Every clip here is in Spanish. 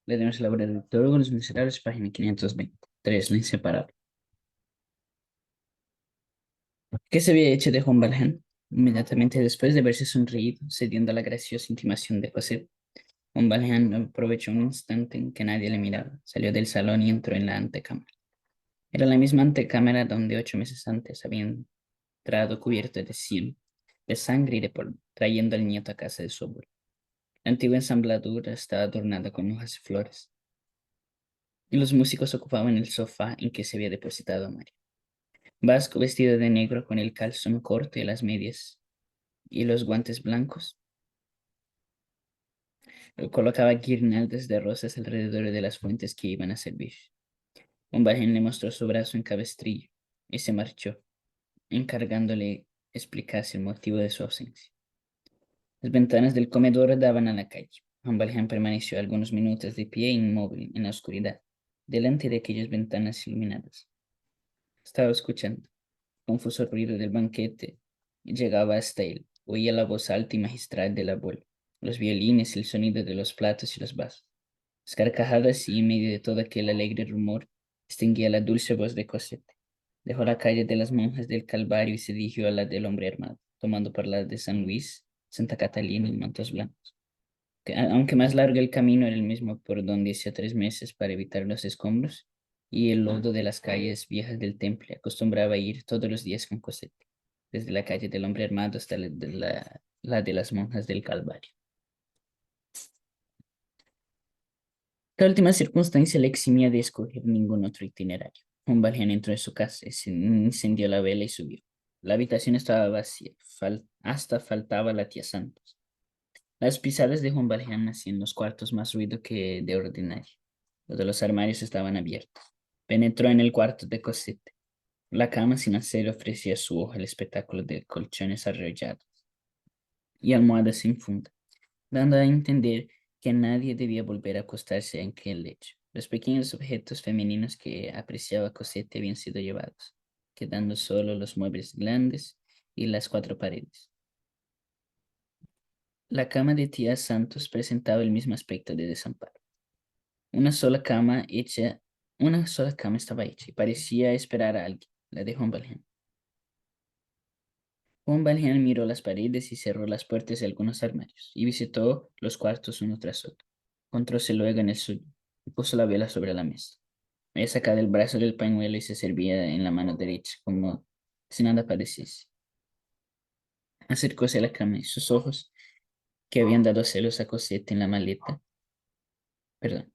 Le demos la obra de Teólogo Los Miserables, página 520. 3. La inseparable. ¿Qué se había hecho de Juan Valjean? Inmediatamente después de verse sonreído, cediendo a la graciosa intimación de Cosette, Juan Valjean aprovechó un instante en que nadie le miraba, salió del salón y entró en la antecámara. Era la misma antecámara donde 8 meses antes había entrado cubierto de sangre y de polvo, trayendo al nieto a casa de su abuelo. La antigua ensambladura estaba adornada con hojas y flores, y los músicos ocupaban el sofá en que se había depositado a María. Vasco, vestido de negro con el calzón corto y las medias y los guantes blancos, colocaba guirnaldas de rosas alrededor de las fuentes que iban a servir. Un Valjean le mostró su brazo en cabestrillo y se marchó, encargándole explicarse el motivo de su ausencia. Las ventanas del comedor daban a la calle. Juan Valjean permaneció algunos minutos de pie inmóvil en la oscuridad, delante de aquellas ventanas iluminadas. Estaba escuchando. Confuso ruido del banquete llegaba hasta él. Oía la voz alta y magistral del abuelo, los violines, el sonido de los platos y los vasos. Las carcajadas y en medio de todo aquel alegre rumor, distinguía la dulce voz de Cosette. Dejó la calle de las monjas del Calvario y se dirigió a la del hombre armado, tomando por la de San Luis, Santa Catalina y Mantos Blancos. Aunque más largo el camino era el mismo por donde hacía 3 meses para evitar los escombros y el lodo de las calles viejas del Temple, acostumbraba a ir todos los días con Cosette, desde la calle del hombre armado hasta la de las monjas del Calvario. La última circunstancia le eximía de escoger ningún otro itinerario. Un Valjean entró en su casa, se encendió la vela y subió. La habitación estaba vacía, hasta faltaba la tía Santos. Las pisadas de Juan Valjean hacían los cuartos más ruido que de ordinario. Los de los armarios estaban abiertos. Penetró en el cuarto de Cosette. La cama sin hacer ofrecía a su ojo el espectáculo de colchones arrollados y almohadas sin funda, dando a entender que nadie debía volver a acostarse en aquel lecho. Los pequeños objetos femeninos que apreciaba Cosette habían sido llevados, quedando solo los muebles grandes y las 4 paredes. La cama de tía Santos presentaba el mismo aspecto de desamparo. Una sola cama hecha, una sola cama estaba hecha y parecía esperar a alguien, la de Juan Valjean. Juan Valjean miró las paredes y cerró las puertas de algunos armarios y visitó los cuartos uno tras otro. Encontróse luego en el suyo y puso la vela sobre la mesa. Había sacado el brazo del pañuelo y se servía en la mano derecha, como si nada pareciese. Acercóse a la cama y sus ojos, que habían dado celos a Cosette en la maleta, perdón,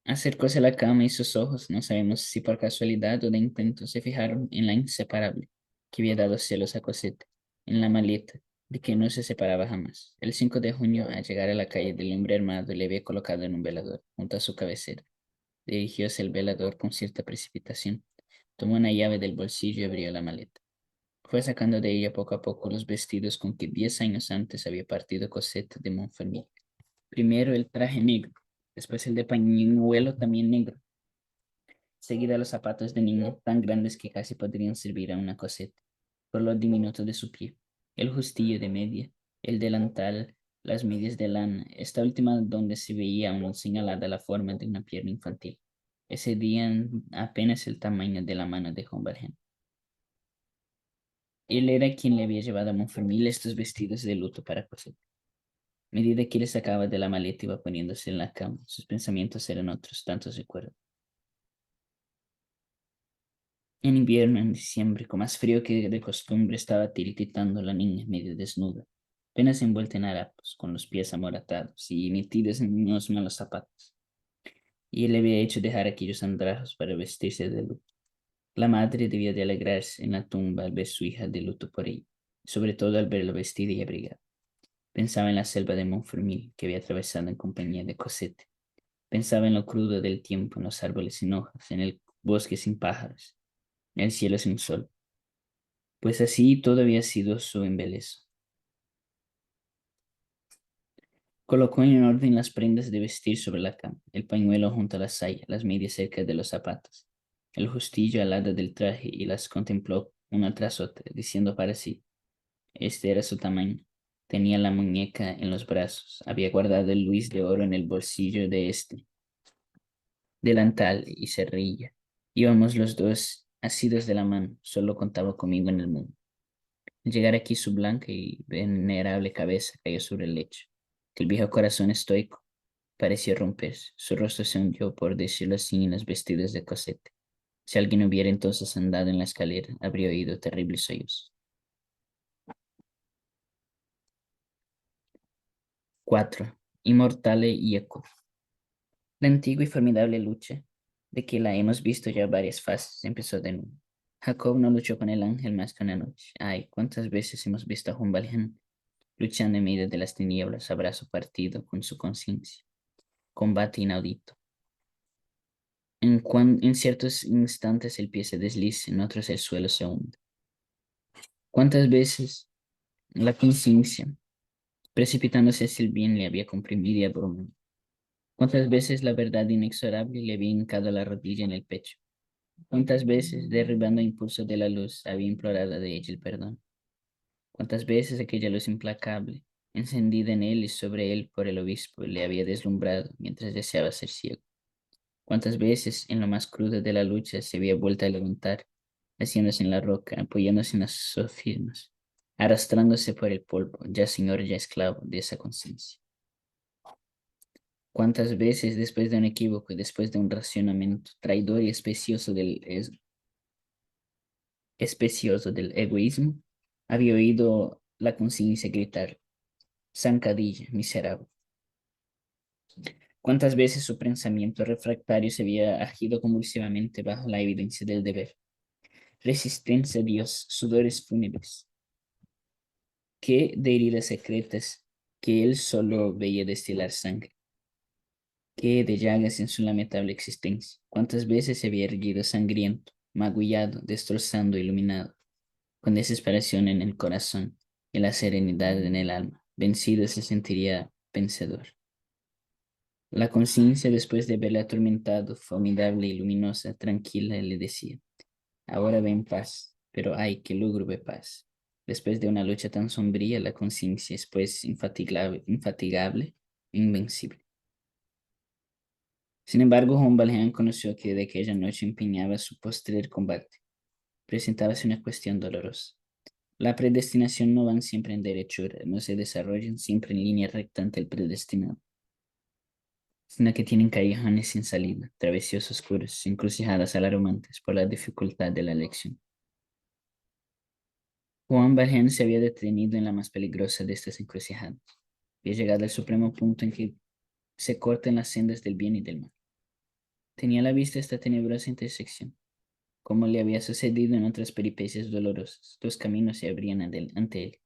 acercóse a la cama y sus ojos, no sabemos si por casualidad o de intento, se fijaron en la inseparable, que había dado celos a Cosette, en la maleta, de que no se separaba jamás. El 5 de junio, al llegar a la calle del hombre armado, le había colocado en un velador, junto a su cabecera. Dirigióse al velador con cierta precipitación, tomó una llave del bolsillo y abrió la maleta. Fue sacando de ella poco a poco los vestidos con que 10 años antes había partido Cosette de Montfermeil. Primero el traje negro, después el de pañuelo también negro, seguida los zapatos de niño tan grandes que casi podrían servir a una Cosette, por lo diminuto de su pie, el justillo de media, el delantal, las medias de lana, esta última donde se veía aún señalada la forma de una pierna infantil, excedían apenas el tamaño de la mano de Juan Valjean. Él era quien le había llevado a Montfermeil estos vestidos de luto para Cosette. A medida que le sacaba de la maleta iba poniéndose en la cama, sus pensamientos eran otros tantos recuerdos. En invierno, en diciembre, con más frío que de costumbre, estaba tiritando la niña medio desnuda, apenas envuelta en harapos, con los pies amoratados y metidos en unos malos zapatos. Y él le había hecho dejar aquellos andrajos para vestirse de luto. La madre debía de alegrarse en la tumba al ver su hija de luto por ella, y sobre todo al verla vestida y abrigada. Pensaba en la selva de Montfermeil que había atravesado en compañía de Cosette. Pensaba en lo crudo del tiempo, en los árboles sin hojas, en el bosque sin pájaros, en el cielo sin sol. Pues así todo había sido su embeleso. Colocó en orden las prendas de vestir sobre la cama, el pañuelo junto a la saya, las medias cerca de los zapatos, el justillo al lado del traje y las contempló una tras otra, diciendo para sí, este era su tamaño, Tenía la muñeca en los brazos. Había guardado el Luis de oro en el bolsillo de este delantal y se reía. Íbamos los dos asidos de la mano. Solo contaba conmigo en el mundo. Al llegar aquí su blanca y venerable cabeza cayó sobre el lecho. El viejo corazón estoico pareció romperse. Su rostro se hundió, por decirlo así, en los vestidos de Cosette. Si alguien hubiera entonces andado en la escalera, habría oído terribles sollozos. 4. Inmortale Ieco. La antigua y formidable lucha, de que la hemos visto ya varias fases, empezó de nuevo. Jacob no luchó con el ángel más que una noche. Ay, cuántas veces hemos visto a Juan Valjean luchando en medio de las tinieblas, a brazo partido con su conciencia. Combate inaudito. En ciertos instantes el pie se desliza, en otros el suelo se hunde. ¿Cuántas veces la conciencia, precipitándose hacia el bien, le había comprimido y abrumado? ¿Cuántas veces la verdad inexorable le había hincado la rodilla en el pecho? ¿Cuántas veces, derribando a impulso de la luz, había implorado de ella el perdón? ¿Cuántas veces aquella luz implacable, encendida en él y sobre él por el obispo, le había deslumbrado mientras deseaba ser ciego? ¿Cuántas veces, en lo más crudo de la lucha, se había vuelto a levantar, haciéndose en la roca, apoyándose en las sofismas, arrastrándose por el polvo, ya señor, ya esclavo de esa conciencia? ¿Cuántas veces, después de un equívoco, después de un racionamiento traidor y especioso del egoísmo, había oído la conciencia gritar: zancadilla, miserable? ¿Cuántas veces su pensamiento refractario se había agido convulsivamente bajo la evidencia del deber? Resistencia a Dios, sudores fúnebres, que de heridas secretas que él solo veía destilar sangre, que de llagas en su lamentable existencia. ¿Cuántas veces se había erguido sangriento, magullado, destrozando, iluminado, con desesperación en el corazón y la serenidad en el alma? Vencido se sentiría vencedor. La conciencia, después de haberle atormentado, formidable y luminosa, tranquila, le decía: ahora ven paz, pero ay, qué lúgubre paz. Después de una lucha tan sombría, la conciencia es pues infatigable, invencible. Sin embargo, Juan Valjean conoció que de aquella noche empeñaba su postrer combate. Presentábase una cuestión dolorosa. La predestinación no van siempre en derechura, no se desarrollan siempre en línea recta ante el predestinado, sino que tienen callejones sin salida, travesíos oscuros, encrucijadas alarmantes por la dificultad de la elección. Juan Valjean se había detenido en la más peligrosa de estas encrucijadas. Había llegado al supremo punto en que se cortan las sendas del bien y del mal. Tenía a la vista esta tenebrosa intersección. Como le había sucedido en otras peripecias dolorosas, dos caminos se abrían ante él,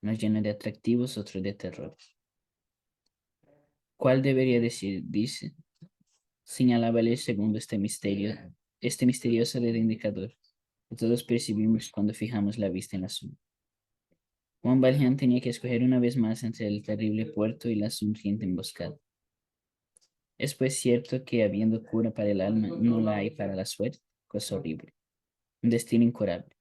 uno lleno de atractivos, otro de terrores. ¿Cuál debería decir? Dice, señalábale segundo este misterioso dedo indicador que todos percibimos cuando fijamos la vista en la sombra. Juan Valjean tenía que escoger una vez más entre el terrible puerto y la sonriente emboscada. Es pues cierto que habiendo cura para el alma, no la hay para la suerte, cosa horrible, un destino incurable.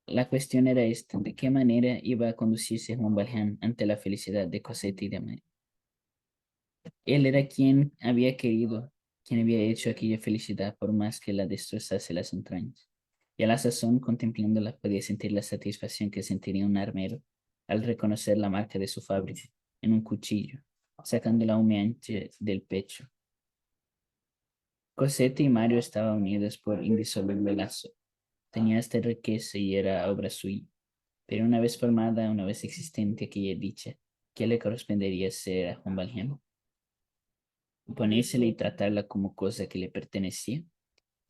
La cuestión era esta: ¿de qué manera iba a conducirse Juan Valjean ante la felicidad de Cosette y de Amélie? Él era quien había querido, quien había hecho aquella felicidad por más que la destrozase las entrañas. Y a la sazón, contemplándola, podía sentir la satisfacción que sentiría un armero al reconocer la marca de su fábrica en un cuchillo, sacando la humeante del pecho. Cosette y Mario estaban unidos por indisoluble lazo. Tenía esta riqueza y era obra suya. Pero una vez formada, una vez existente aquella dicha, ¿qué le correspondería ser a Juan Valjean? Ponérsela y tratarla como cosa que le pertenecía.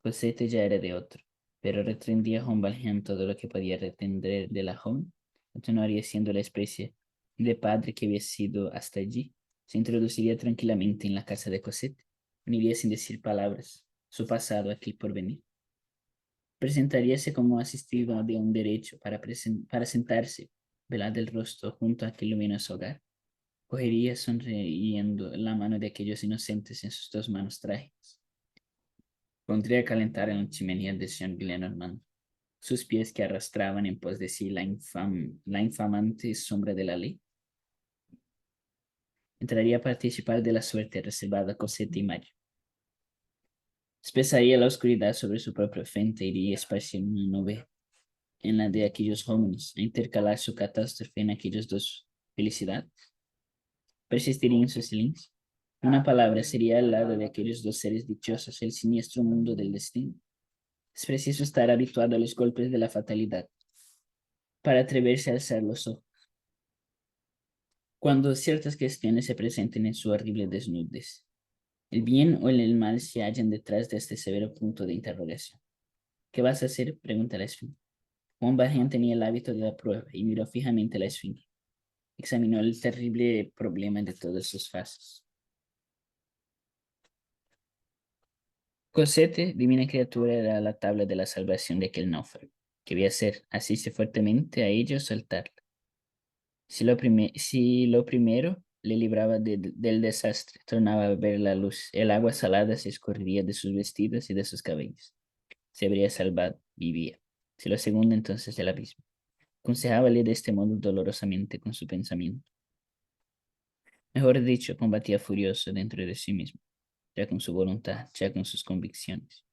Cosette ya era de otro, pero retendría a Juan Valjean todo lo que podía retender de la joven. Continuaría siendo la especie de padre que había sido hasta allí. Se introduciría tranquilamente en la casa de Cosette. Uniría sin decir palabras su pasado aquí por venir. Presentaríase como asistido de un derecho para sentarse, velado el rostro junto a aquel luminoso hogar. Cogería sonriendo la mano de aquellos inocentes en sus dos manos trágicas. Pondría a calentar en la chimenea de Jean Gillenormand sus pies que arrastraban en pos de sí la infamante sombra de la ley. entraría a participar de la suerte reservada a Cosette y Mario. Espesaría la oscuridad sobre su propia frente y iría a esparcir una nube en la de aquellos jóvenes, a intercalar su catástrofe en aquellos dos felicidades. Persistiría en su silencio. Una palabra sería al lado de aquellos dos seres dichosos el siniestro mundo del destino. Es preciso estar habituado a los golpes de la fatalidad para atreverse a alzar los ojos. Cuando ciertas cuestiones se presenten en su horrible desnudez, el bien o el mal se hallan detrás de este severo punto de interrogación. ¿Qué vas a hacer? Pregunta la esfinge. Juan Valjean tenía el hábito de la prueba y miró fijamente a la esfinge. Examinó el terrible problema de todas sus fases. Cosette, divina criatura, era la tabla de la salvación de aquel náufrago. ¿Qué voy a hacer? Asiste fuertemente a ello o soltarla. Si lo primero le libraba del desastre, tornaba a ver la luz. El agua salada se escurría de sus vestidos y de sus cabellos. Se habría salvado, vivía. Si lo segundo, entonces el abismo. Aconsejábale de este modo dolorosamente con su pensamiento. Mejor dicho, combatía furioso dentro de sí mismo, ya con su voluntad, ya con sus convicciones.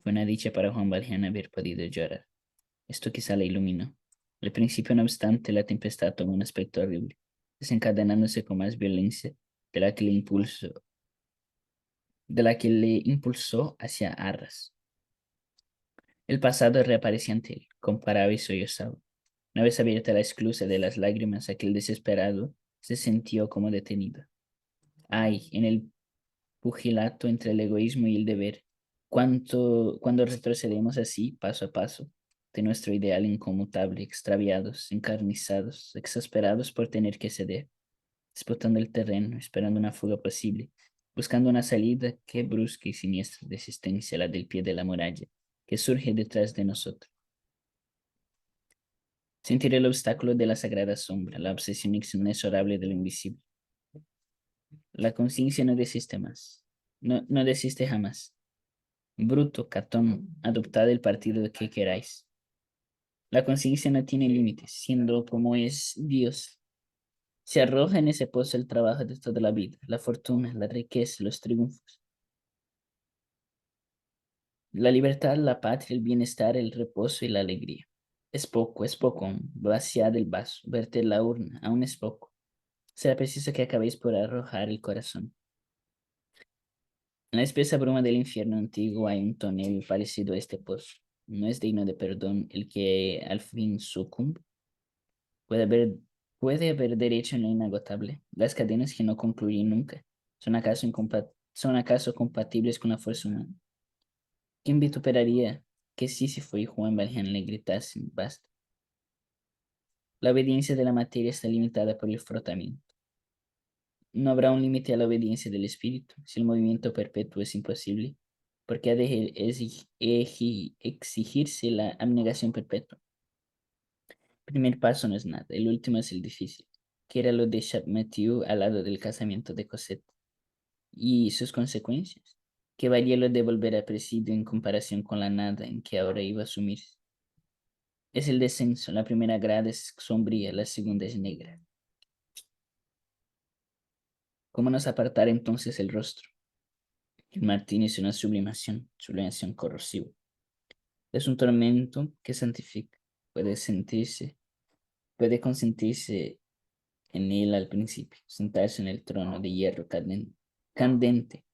Fue una dicha para Juan Valjean haber podido llorar. Esto quizá le iluminó. Al principio, no obstante, la tempestad tomó un aspecto horrible, desencadenándose con más violencia de la que le impulsó hacia Arras. El pasado reaparecía ante él, comparaba y sollozaba. Una vez abierta la esclusa de las lágrimas, aquel desesperado se sintió como detenido. Ay, en el pugilato entre el egoísmo y el deber, cuando retrocedemos así, paso a paso, de nuestro ideal inconmutable, extraviados, encarnizados, exasperados por tener que ceder, disputando el terreno, esperando una fuga posible, buscando una salida, qué brusca y siniestra resistencia la del pie de la muralla, que surge detrás de nosotros. Sentir el obstáculo de la sagrada sombra, la obsesión inexorable de lo invisible. La conciencia no desiste más, no desiste jamás. Bruto, Catón, adoptad el partido que queráis. La conciencia no tiene límites, siendo como es Dios. Se arroja en ese pozo el trabajo de toda la vida, la fortuna, la riqueza, los triunfos. La libertad, la patria, el bienestar, el reposo y la alegría. Es poco, vaciad el vaso, verte la urna, aún es poco. Será preciso que acabéis por arrojar el corazón. En la espesa bruma del infierno antiguo hay un tonel parecido a este pozo. No es digno de perdón el que al fin sucumbe. Puede haber, puede haber derecho en lo inagotable. Las cadenas que no concluyen nunca. ¿Son acaso compatibles con la fuerza humana? ¿Quién vituperaría que Sísifo y Juan Valjean le gritasen basta? La obediencia de la materia está limitada por el frotamiento. No habrá un límite a la obediencia del espíritu. Si el movimiento perpetuo es imposible, ¿por qué ha de exigirse la abnegación perpetua? El primer paso no es nada, el último es el difícil, que era lo de Champmathieu al lado del casamiento de Cosette. ¿Y sus consecuencias? ¿Qué valía lo de volver a presidio en comparación con la nada en que ahora iba a sumirse? Es el descenso, la primera grada es sombría, la segunda es negra. ¿Cómo nos apartar entonces el rostro? El martirio es una sublimación corrosiva. Es un tormento que santifica. Puede consentirse en él al principio, sentarse en el trono de hierro candente,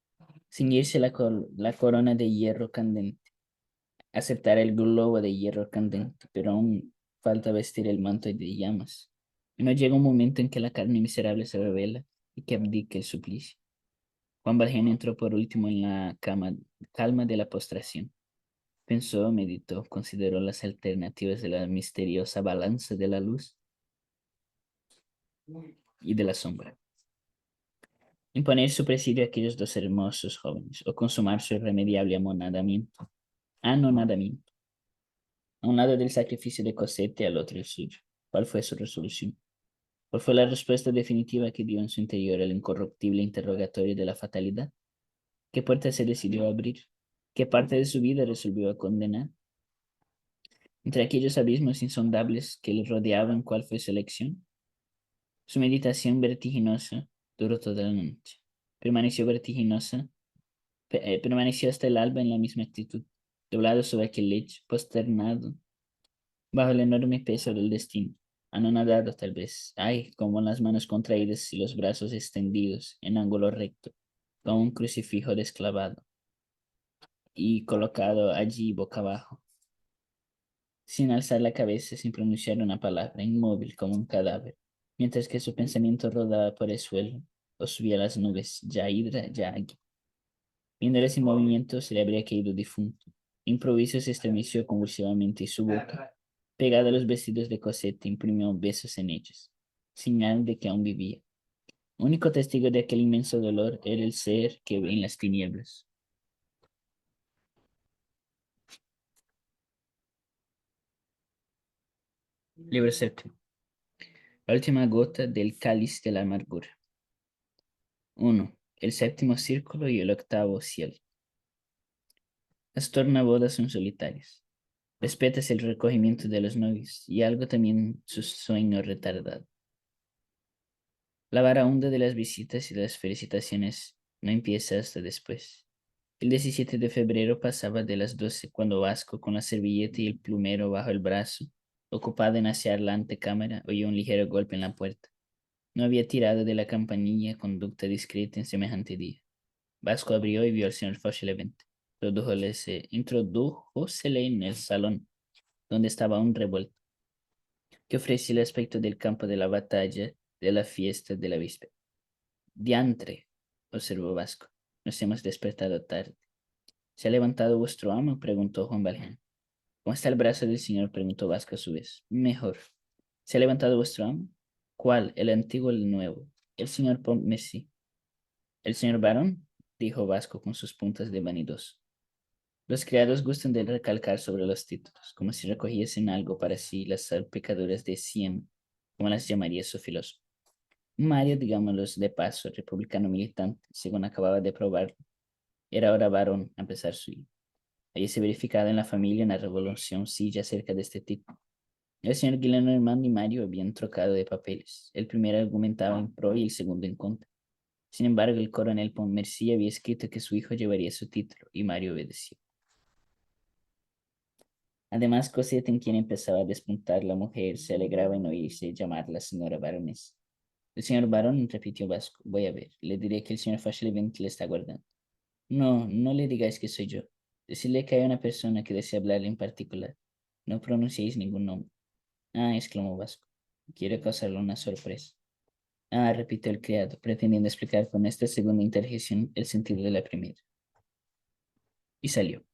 ceñirse la corona de hierro candente, aceptar el globo de hierro candente, pero aún falta vestir el manto de llamas. Y no llega un momento en que la carne miserable se revela y que abdique el suplicio. Juan Valjean entró por último en la calma de la postración. Pensó, meditó, consideró las alternativas de la misteriosa balanza de la luz y de la sombra. Imponer su presidio a aquellos dos hermosos jóvenes o consumar su irremediable anonadamiento. A un lado del sacrificio de Cosette y al otro el suyo. ¿Cuál fue su resolución? ¿Cuál fue la respuesta definitiva que dio en su interior el incorruptible interrogatorio de la fatalidad? ¿Qué puerta se decidió a abrir? ¿Qué parte de su vida resolvió a condenar? Entre aquellos abismos insondables que le rodeaban, ¿cuál fue su elección? Su meditación vertiginosa Duró toda la noche. Permaneció vertiginosa, permaneció hasta el alba en la misma actitud, doblado sobre aquel lecho, posternado bajo el enorme peso del destino, anonadado tal vez, ay, como las manos contraídas y los brazos extendidos en ángulo recto, como un crucifijo desclavado y colocado allí boca abajo, sin alzar la cabeza, sin pronunciar una palabra, inmóvil como un cadáver, mientras que su pensamiento rodaba por el suelo o subía a las nubes, ya hidra, ya águila. Viéndole sin movimiento, se le habría caído difunto. Improviso se estremeció convulsivamente y su boca, pegada a los vestidos de Cosette, imprimió besos en ellos, señal de que aún vivía. Único testigo de aquel inmenso dolor era el ser que ve en las tinieblas. Libro séptimo. La última gota del cáliz de la amargura. 1. El séptimo círculo y el octavo cielo. Las tornabodas son solitarias. Respetas el recogimiento de los novios y algo también su sueño retardado. La vara honda de las visitas y las felicitaciones no empieza hasta después. El 17 de febrero pasaba de las 12 cuando Vasco, con la servilleta y el plumero bajo el brazo, ocupado en asear la antecámara, oyó un ligero golpe en la puerta. No había tirado de la campanilla conducta discreta en semejante día. Vasco abrió y vio al señor Fauchelevent. Introdújosele en el salón, donde estaba un revuelto, que ofrecía el aspecto del campo de la batalla de la fiesta de la víspera. Diantre, observó Vasco. Nos hemos despertado tarde. ¿Se ha levantado vuestro amo? Preguntó Juan Valjean. ¿Cómo está el brazo del señor? Preguntó Vasco a su vez. Mejor. ¿Se ha levantado vuestro amo? ¿Cuál? ¿El antiguo o el nuevo? El señor Pontmercy. ¿El señor barón? Dijo Vasco con sus puntas de vanidoso. Los criados gustan de recalcar sobre los títulos, como si recogiesen algo para sí las salpicaduras de cien, como las llamaría su filósofo. Mario, digámoslos de paso, republicano militante, según acababa de probar, era ahora varón, a pesar suyo. Habíase verificado en la familia una revolución silla acerca de este tipo. El señor Gillenormand y Mario habían trocado de papeles. El primero argumentaba en pro y el segundo en contra. Sin embargo, el coronel Pontmercy había escrito que su hijo llevaría su título y Mario obedeció. Además, Cosette, en quien empezaba a despuntar la mujer, se alegraba en oírse llamar la señora baronesa. El señor barón, repitió Vasco. Voy a ver. Le diré que el señor Fauchelevent le está guardando. No, no le digáis que soy yo. Decidle que hay una persona que desea hablarle en particular. No pronunciéis ningún nombre. Ah, exclamó Vasco. Quiero causarle una sorpresa. Ah, repitió el criado, pretendiendo explicar con esta segunda interjección el sentido de la primera. Y salió.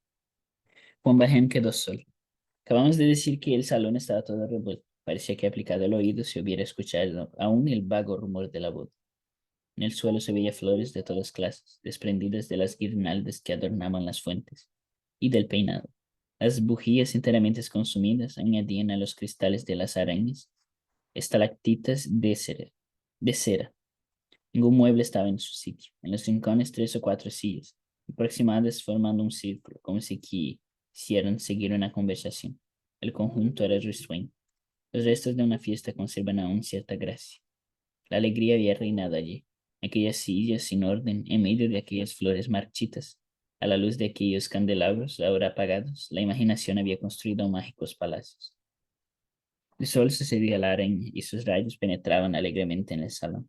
Juan Valjean quedó solo. Acabamos de decir que el salón estaba todo revuelto. Parecía que aplicado el oído se hubiera escuchado aún el vago rumor de la voz. En el suelo se veía flores de todas clases, desprendidas de las guirnaldas que adornaban las fuentes, y del peinado. Las bujías enteramente consumidas añadían a los cristales de las arañas estalactitas de cera. Ningún mueble estaba en su sitio. En los rincones 3 o 4 sillas, aproximadas formando un círculo, como si quisieran seguir una conversación. El conjunto era risueño. Los restos de una fiesta conservan aún cierta gracia. La alegría había reinado allí. Aquellas sillas sin orden, en medio de aquellas flores marchitas, a la luz de aquellos candelabros ahora apagados, la imaginación había construido mágicos palacios. El sol sucedía a la araña y sus rayos penetraban alegremente en el salón.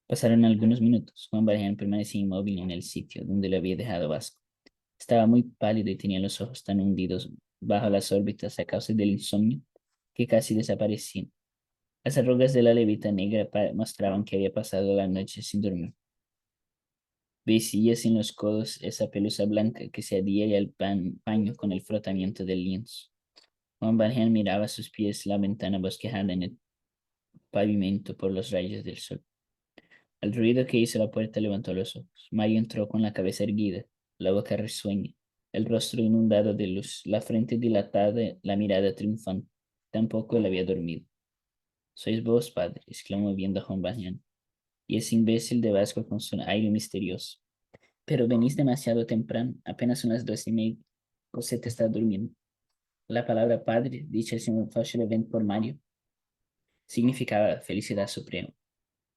Pasaron algunos minutos. Juan Valjean permanecía inmóvil en el sitio donde le había dejado Vasco. Estaba muy pálido y tenía los ojos tan hundidos bajo las órbitas a causa del insomnio que casi desaparecían. Las arrugas de la levita negra mostraban que había pasado la noche sin dormir. Veíase en los codos esa pelusa blanca que se adhiere al paño con el frotamiento del lienzo. Juan Valjean miraba a sus pies la ventana bosquejada en el pavimento por los rayos del sol. Al ruido que hizo la puerta levantó los ojos. Mario entró con la cabeza erguida, la boca risueña, el rostro inundado de luz, la frente dilatada, la mirada triunfante. Tampoco él había dormido. Sois vos, padre, exclamó viendo a Juan Valjean, y ese imbécil de Vasco con su aire misterioso. Pero venís demasiado temprano, apenas son las 2:30. Cosette está durmiendo. La palabra padre, dicha el señor Fauchelevent por Mario, significaba felicidad suprema.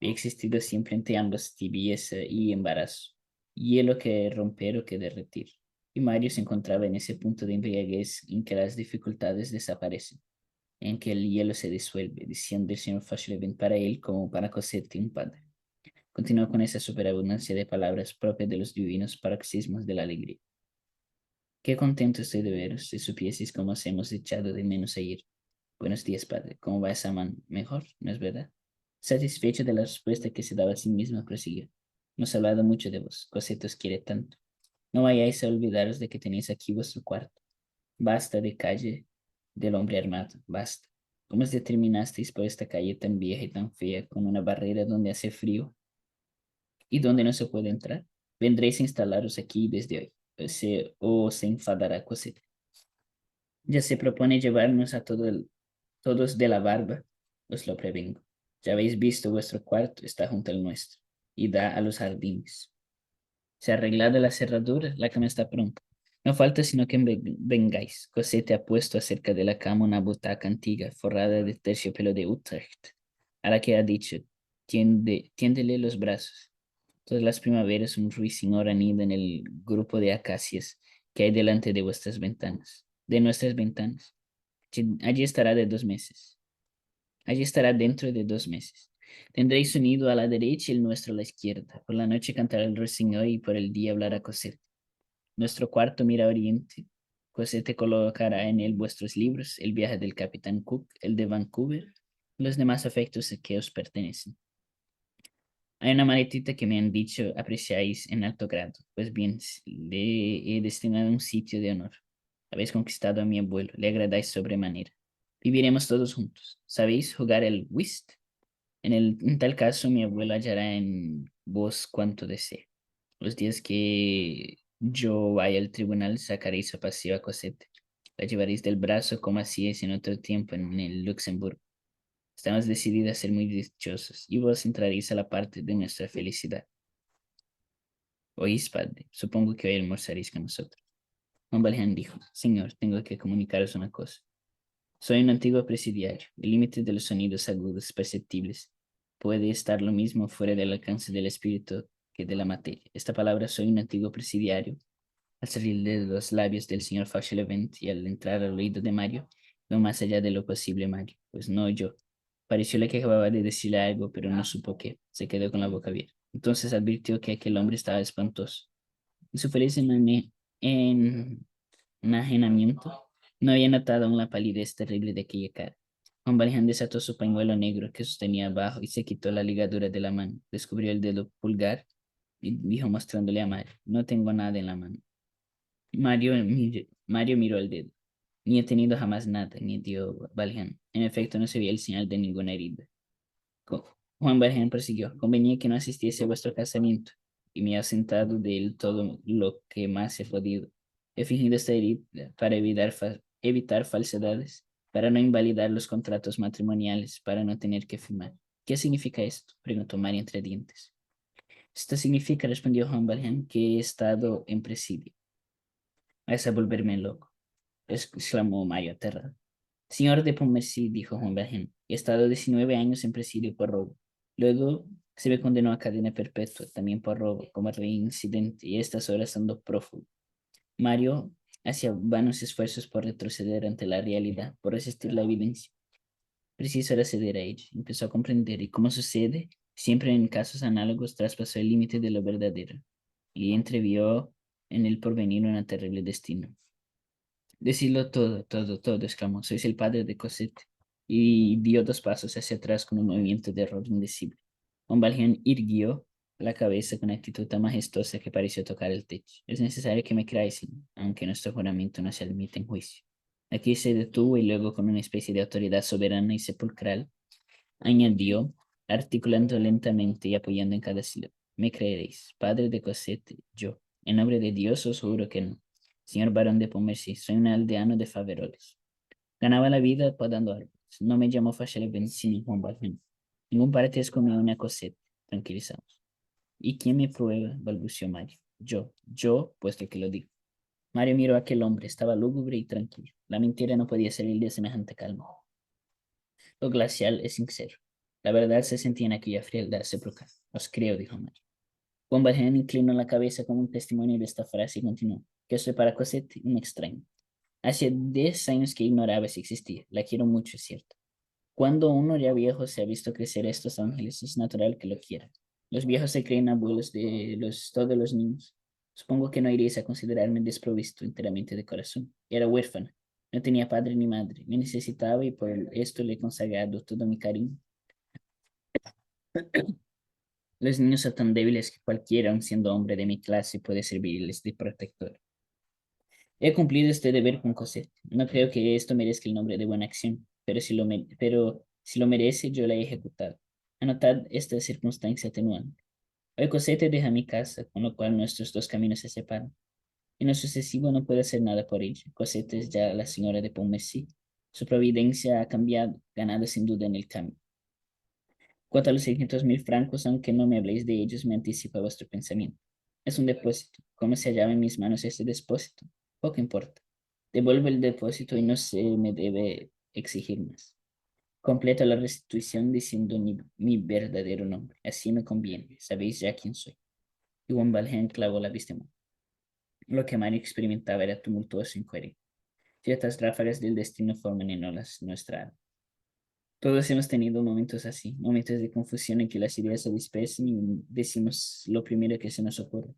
Había existido siempre entre ambos tibieza y embarazo, hielo que romper o que derretir. Y Mario se encontraba en ese punto de embriaguez en que las dificultades desaparecen, en que el hielo se disuelve, diciendo el señor Fauchelevent para él como para Cosette un padre. Continuó con esa superabundancia de palabras propias de los divinos paroxismos de la alegría. Qué contento estoy de veros, si supieseis cómo os hemos echado de menos ayer. Buenos días, padre. ¿Cómo va esa mano? Mejor, ¿no es verdad? Satisfecho de la respuesta que se daba a sí misma, prosiguió. Hemos hablado mucho de vos. Cosette os quiere tanto. No vayáis a olvidaros de que tenéis aquí vuestro cuarto. Basta de calle del hombre armado. Basta. ¿Cómo os determinasteis por esta calle tan vieja y tan fea, con una barrera donde hace frío y donde no se puede entrar? Vendréis a instalaros aquí desde hoy. O se enfadará Cosette. Ya se propone llevarnos a todos de la barba, os lo prevengo. Ya habéis visto vuestro cuarto, está junto al nuestro, y da a los jardines. Se ha arreglado la cerradura, la cama está pronta. No falta sino que vengáis. Cosette ha puesto acerca de la cama una butaca antigua, forrada de terciopelo de Utrecht, a la que ha dicho, tiéndele los brazos. Todas las primaveras un ruiseñor anida en el grupo de acacias que hay delante de vuestras ventanas, de nuestras ventanas. Allí estará de 2 meses. Allí estará dentro de 2 meses. Tendréis un nido a la derecha y el nuestro a la izquierda. Por la noche cantará el ruiseñor y por el día hablará Cosette. Nuestro cuarto mira a oriente. Cosette colocará en él vuestros libros, el viaje del capitán Cook, el de Vancouver, los demás afectos que os pertenecen. Hay una maletita que me han dicho apreciáis en alto grado. Pues bien, le he destinado un sitio de honor. Habéis conquistado a mi abuelo, le agradáis sobremanera. Viviremos todos juntos. ¿Sabéis jugar el whist? En tal caso, mi abuelo hallará en vos cuanto desee. Los días que yo vaya al tribunal, sacaréis a paseo a Cosette. La llevaréis del brazo como hacíais en otro tiempo en el Luxemburgo. Estamos decididos a ser muy dichosos y vos entraréis a la parte de nuestra felicidad. Oís, padre, supongo que hoy almorzaréis con nosotros. Juan Valjean dijo, Señor, tengo que comunicaros una cosa. Soy un antiguo presidiario. El límite de los sonidos agudos perceptibles puede estar lo mismo fuera del alcance del espíritu que de la materia. Esta palabra soy un antiguo presidiario. Al salir de los labios del señor Fauchelevent y al entrar al oído de Mario, no más allá de lo posible Mario, pues no oyó. Parecióle que acababa de decirle algo, pero no supo qué. Se quedó con la boca abierta. Entonces advirtió que aquel hombre estaba espantoso. En su feliz enajenamiento, no había notado aún la palidez terrible de aquella cara. Juan Valjean desató su pañuelo negro que sostenía abajo y se quitó la ligadura de la mano. Descubrió el dedo pulgar y dijo mostrándole a Mario, no tengo nada en la mano. Mario miró el dedo. Ni he tenido jamás nada, ni dio Valjean. En efecto, no se veía el señal de ninguna herida. Juan Valjean prosiguió. Convenía que no asistiese a vuestro casamiento, y me he ausentado de él todo lo que más he podido. He fingido esta herida para evitar falsedades, para no invalidar los contratos matrimoniales, para no tener que firmar. ¿Qué significa esto? Preguntó María entre dientes. Esto significa, respondió Juan Valjean, que he estado en presidio. Vas a volverme loco, exclamó Mario aterrado. Señor de Pontmercy, dijo Juan Valjean, he estado 19 años en presidio por robo. Luego se me condenó a cadena perpetua, también por robo, como reincidente, y a estas horas ando prófugo. Mario hacía vanos esfuerzos por retroceder ante la realidad, por resistir la evidencia. Preciso era ceder a ella. Empezó a comprender, y como sucede, siempre en casos análogos, traspasó el límite de lo verdadero, y entrevió en el porvenir un terrible destino. Decidlo todo, todo, todo, exclamó. Sois el padre de Cosette. Y dio 2 pasos hacia atrás con un movimiento de error indecible. Juan Valjean irguió la cabeza con actitud tan majestuosa que pareció tocar el techo. Es necesario que me creáis, aunque nuestro juramento no se admite en juicio. Aquí se detuvo y luego con una especie de autoridad soberana y sepulcral, añadió, articulando lentamente y apoyando en cada sílaba. Me creeréis, padre de Cosette, yo. En nombre de Dios os juro que no. Señor barón de Pontmercy, soy un aldeano de Faveroles. Ganaba la vida podando árboles. No me llamo Fauchelevent, sino Juan Valjean. Ningún parentesco me une a Cosette. Tranquilizamos. ¿Y quién me prueba? Balbució Mario. Yo, puesto que lo digo. Mario miró a aquel hombre, estaba lúgubre y tranquilo. La mentira no podía salir de semejante calma. Lo glacial es sincero. La verdad se sentía en aquella frialdad sepulcral. Os creo, dijo Mario. Juan Valjean inclinó la cabeza como un testimonio de esta frase y continuó. Que soy para Cosette un extraño. Hace 10 años que ignoraba si existía. La quiero mucho, es cierto. Cuando uno ya viejo se ha visto crecer estos ángeles, es natural que lo quiera. Los viejos se creen abuelos de todos los niños. Supongo que no iréis a considerarme desprovisto enteramente de corazón. Era huérfana. No tenía padre ni madre. Me necesitaba y por esto le he consagrado todo mi cariño. Los niños son tan débiles que cualquiera, aun siendo hombre de mi clase, puede servirles de protector. He cumplido este deber con Cosette. No creo que esto merezca el nombre de buena acción, pero si lo merece, yo la he ejecutado. Anotad esta circunstancia atenuante. Hoy Cosette deja mi casa, con lo cual nuestros dos caminos se separan. En lo sucesivo no puedo hacer nada por ella. Cosette es ya la señora de Pontmercy. Su providencia ha cambiado, ganado sin duda en el cambio. Cuanto a los 600.000 francos, aunque no me habléis de ellos, me anticipa vuestro pensamiento. Es un depósito. ¿Cómo se hallaba en mis manos este depósito? Poco importa. Devuelvo el depósito y no se me debe exigir más. Completo la restitución diciendo mi verdadero nombre. Así me conviene. Sabéis ya quién soy. Y Juan Valjean clavó la vista en mí. Lo que Mario experimentaba era tumultuoso e incoherente. Ciertas ráfagas del destino forman en olas nuestra alma. Todos hemos tenido momentos así, momentos de confusión en que las ideas se dispersan y decimos lo primero que se nos ocurre,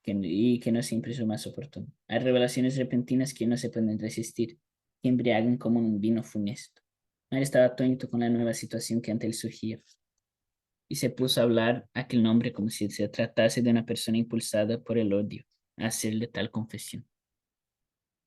y que no siempre es lo más oportuno. Hay revelaciones repentinas que no se pueden resistir, que embriagan como un vino funesto. Mario estaba atónito con la nueva situación que ante él surgía y se puso a hablar aquel nombre como si se tratase de una persona impulsada por el odio a hacerle tal confesión.